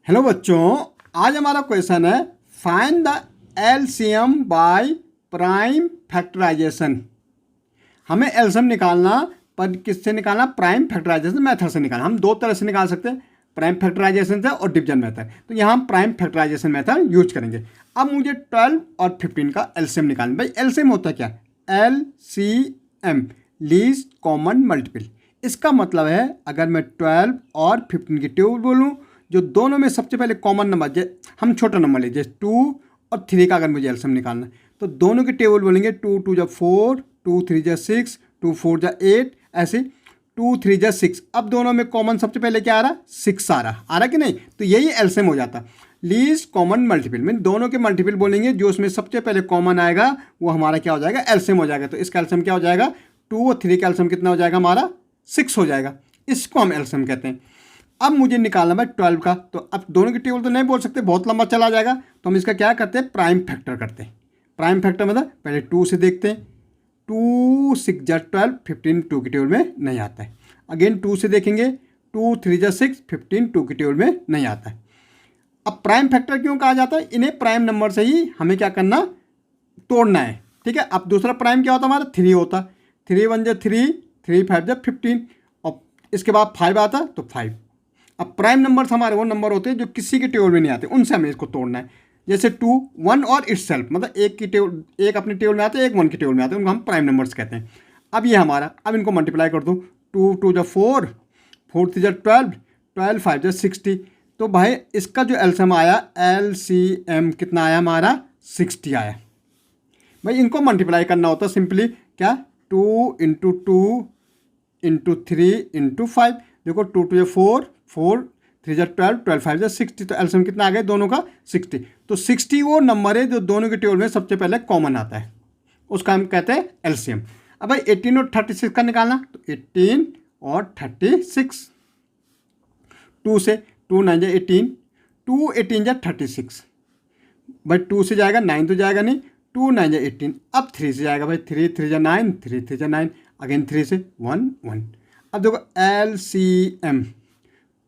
Hello बच्चों, आज हमारा क्वेश्चन है find the LCM by prime factorisation. हमें एलसीएम निकालना पर किससे निकालना? प्राइम फैक्टराइजेशन मेथड से निकालना। हम दो तरह से निकाल सकते हैं, प्राइम फैक्टराइजेशन से और डिवीजन मेथड। तो यहाँ हम प्राइम फैक्टराइजेशन मेथड यूज करेंगे। अब मुझे 12 और 15 का एलसीएम निकालना। भाई एलसीएम होता है क्या? LCM, least common multiple. इसका मतलब है अगर मैं 12 और 15 की टेबल बोलूँ, जो दोनों में सबसे पहले कॉमन नंबर, हम छोटा नंबर लीजिए 2 और 3 का अगर मुझे एलसीएम निकालना है तो दोनों के टेबल बोलेंगे 2 2 जा 4, 2 3 जा 6, 2 4 जा 8, ऐसे 2 3 जा 6। अब दोनों में कॉमन सबसे पहले क्या आ रहा? 6 आ रहा कि नहीं? तो यही एलसीएम हो जाता। लीस्ट कॉमन मल्टीपल में दोनों के मल्टीपल बोलेंगे, जो उसमें सबसे पहले कॉमन आएगा वो हमारा क्या हो जाएगा? एलसीएम हो जाएगा। तो इसका एलसीएम क्या हो जाएगा? 2 और 3 का एलसीएम कितना हो जाएगा हमारा? 6 हो जाएगा। इसको हम एलसीएम कहते हैं। अब मुझे निकालना है 12 का, तो अब दोनों की टेबल तो नहीं बोल सकते, बहुत लंबा चला जाएगा। तो हम इसका क्या करते हैं? प्राइम फैक्टर करते हैं। प्राइम फैक्टर मतलब पहले 2 से देखते हैं। 2 6 जा 12, 15 2 की टेबल में नहीं आता है। अगेन 2 से देखेंगे, 2 3 जा 6, 15 2 की टेबल में नहीं आता है। अब प्राइम फैक्टर क्यों कहा जाता है? इन्हें प्राइम नंबर से ही हमें क्या करना? तोड़ना है। ठीक है। अब दूसरा प्राइम क्या होता है हमारा? 3 होता। 3 1 जा 3, 3 5 जा 15, और इसके बाद 5 आता तो 5। अब प्राइम नंबर्स हमारे वो नंबर होते हैं जो किसी की टेबल में नहीं आते, उनसे हमें इसको तोड़ना है। जैसे 2 1 और इटसेल्फ, मतलब एक अपनी टेबल में आते हैं, एक 1 की टेबल में आते हैं, उनको हम प्राइम नंबर्स कहते हैं। अब ये हमारा, अब इनको मल्टीप्लाई कर दो। 2 2 जा 4, 4 3 जा 12, 12 5 जा 60। तो भाई इसका जो एलसीएम आया, एलसीएम कितना आया हमारा? 60 आया। भाई इनको मल्टीप्लाई करना होता सिंपली क्या? 2 इंटू 2 इंटू 3 इंटू 5। देखो 2 2 जा 4, 4 3 जा 12, 12 5 जा 60। तो एलसीएम कितना आ गया दोनों का? 60। तो 60 वो नंबर है जो दोनों के टेबल में सबसे पहले कॉमन आता है, उसका हम कहते हैं एलसीएम। अब भाई 18 और 36 का निकालना, तो 18 और 36। 2 से 2 9 जा 18, 2 18 जा 36। भाई 2 से जाएगा 9 तो जाएगा नहीं, 2 9 जा 18। अब 3 से जाएगा, भाई 3 3 जा 9, 3 3 जा 9, अगेन 3 से 1 1। अब देखो एलसीएम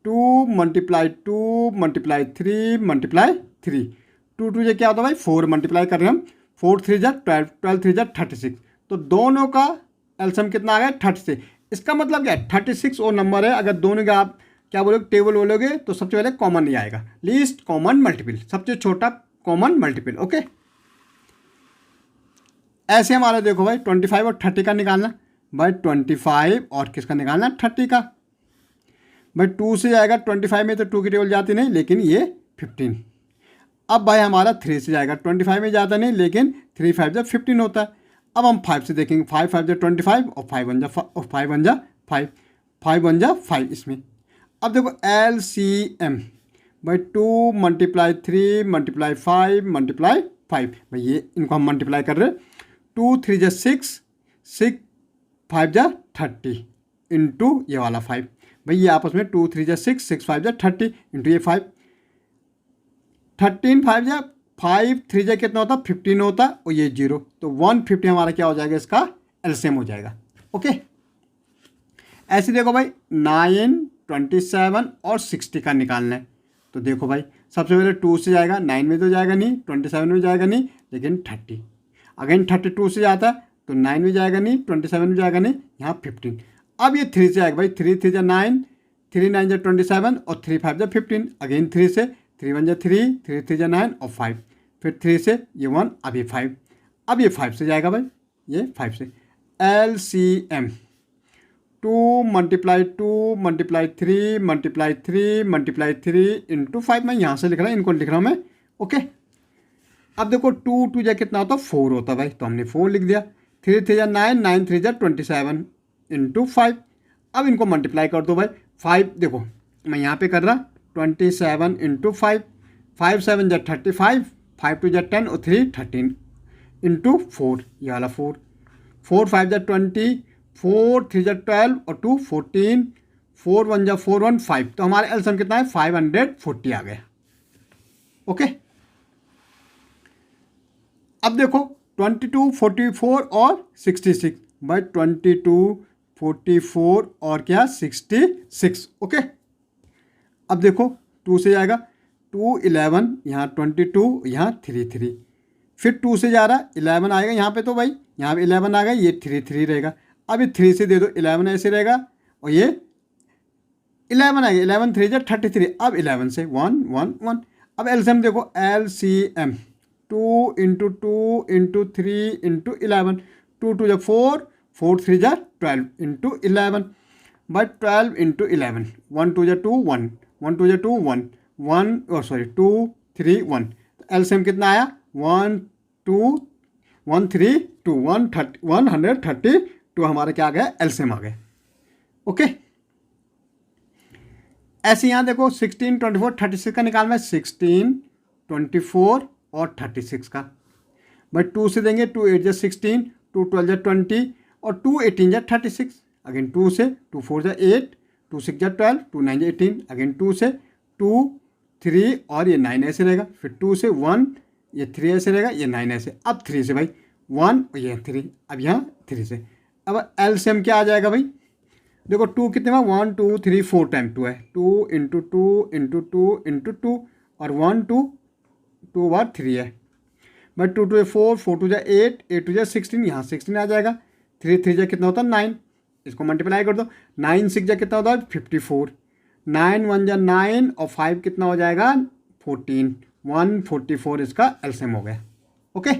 2 मल्टीप्लाई 2 मल्टीप्लाई 3 मल्टीप्लाई 3। 2 2 से क्या होता है भाई? 4 मल्टीप्लाई कर रहे हैं हम। 4 3 जा 12, 12 3 जा 36। तो दोनों का एलसीएम कितना आ गया? 36। इसका मतलब क्या है? 36 वो नंबर है, अगर दोनों का आप क्या बोलोगे? टेबल बोलोगे तो सबसे पहले कॉमन नहीं आएगा, लीस्ट कॉमन मल्टीपल, सबसे छोटा कॉमन मल्टीपल। ओके, ऐसे हमारा देखो भाई 25 और 30 का निकालना। भाई 25 और किसका निकालना? 30 का। भाई 2 से जाएगा 25 में, तो 2 की टेबल जाती नहीं, लेकिन ये 15। अब भाई हमारा 3 से जाएगा 25 में, जाता नहीं, लेकिन 3 5 जा 15 होता है। अब हम 5 से देखेंगे, 5 5 जा 25 और 5 1 जा 5, 5 1 जा 5 इसमें। अब देखो एलसीएम, भाई 2 मल्टीप्लाई 3 मल्टीप्लाई 5 मल्टीप्लाई 5। भाई ये इनको हम मल्टीप्लाई कर रहे हैं। 2 3 जा 6, 6 5 जा 30 इंटू ये वाला 5। भाई ये आपस में 2 3 जा 6, 6 5 जा 30 इंटू ये 5। 13 5 जा 5, 3 जा कितना होता? 15 होता, और ये 0। तो 150 हमारा क्या हो जाएगा? इसका एलसीएम हो जाएगा। ओके, ऐसे देखो भाई 9 27 और 60 का निकालना है। तो देखो भाई सबसे पहले 2 से जाएगा, 9 में तो जाएगा नहीं, 27 में जाएगा नहीं, लेकिन 30। अगेन 32 से जाता है तो 9 में जाएगा नहीं, 27 में जाएगा नहीं, यहाँ 15। अब ये 3 से आएगा, भाई 3 3 जा 9, 3 9 जा 27 और 3 5 जा 15। अगेन 3 से, 3 1 जा 3, 3 3 जा 9 और 5, फिर 3 से ये 1, अब ये 5। अब ये 5 से जाएगा भाई, ये 5 से। LCM 2 multiply 2 multiply 3 multiply 3 multiply 3 into 5। मैं यहाँ से लिख रहा हूँ, इनको लिख रहा हूँ मैं। ओके, अब देखो 2 2 जा कितना होता? 4 होता भाई, तो हमने 4 लिख दिया। 3 3 जा 9, 9 3 जा 27 इंटू 5। अब इनको मल्टीप्लाई कर दो भाई। 5 देखो मैं यहाँ पे कर रहा, 27 इंटू 5, 5 7 जा 35, 5 2 जा 10 और 3 13 इंटू 4, ये वाला 4, 4 5 जा 20, 4 3 जा 12 और 2 14, 4 1 जा 4 1 5। तो हमारा एलसीएम कितना है? 540 आ गया। ओके, अब देखो 22 44 और 66। भाई 22 44 और क्या? 66। ओके, अब देखो 2 से जाएगा, 2 11, यहाँ 22, यहाँ 3 3, फिर 2 से जा रहा 11 आएगा यहाँ पे, तो भाई यहाँ पे 11 आ गया, ये 3 3 रहेगा। अब ये 3 से दे दो 11 ऐसे रहेगा, और ये 11 आएगा, 11 3 जा 33, अब 11 से 1 1 1। अब एलसीएम देखो, LCM 2 इंटू 2 इंटू 3 इंटू 11, 2 2 जा 4, 4 3 जा 12 इंटू 11, बाई 12 इंटू 11, 1 2 जा 2 1, 1 2 जा 2 1 1, सॉरी 2 3 1। तो एलसीएम कितना आया, 1 2 1 3 2, 132 हमारा क्या आ गया, एलसीएम आ गया। ओके, ऐसे यहाँ देखो 16 24 36 का निकालना है, 16 24 और 36 का, भाई 2 से देंगे, 2 8 जा 16, 2 12 जा 20, और 2 18 जा 36, अगेन 2 से, 2 4 जा 8, 2 6 जा 12, 2 9 जा 18, अगेन 2 से, 2 3 और ये 9 ऐसे रहेगा, फिर 2 से 1, ये 3 ऐसे रहेगा, ये 9 ऐसे, अब 3 से भाई 1 और ये 3, अब यहाँ 3 से, अब एलसीएम क्या आ जाएगा भाई, देखो 2 कितने में, 1 2 3 4 टाइम 2 है, 2 इंटू 2 इंटू 2 इंटू 2, और 1 2 2 बार 3 है, भाई 2 2 4, 4 2 जा 8, 8 2 जा 16, यहाँ 16 आ जाएगा, 3 3 जा कितना होता है 9, इसको मल्टीप्लाई कर दो, 9 6 जा कितना होता है 54, 9 1 जा 9, और 5 कितना हो जाएगा 14, 144 इसका एलसीएम हो गया। ओके।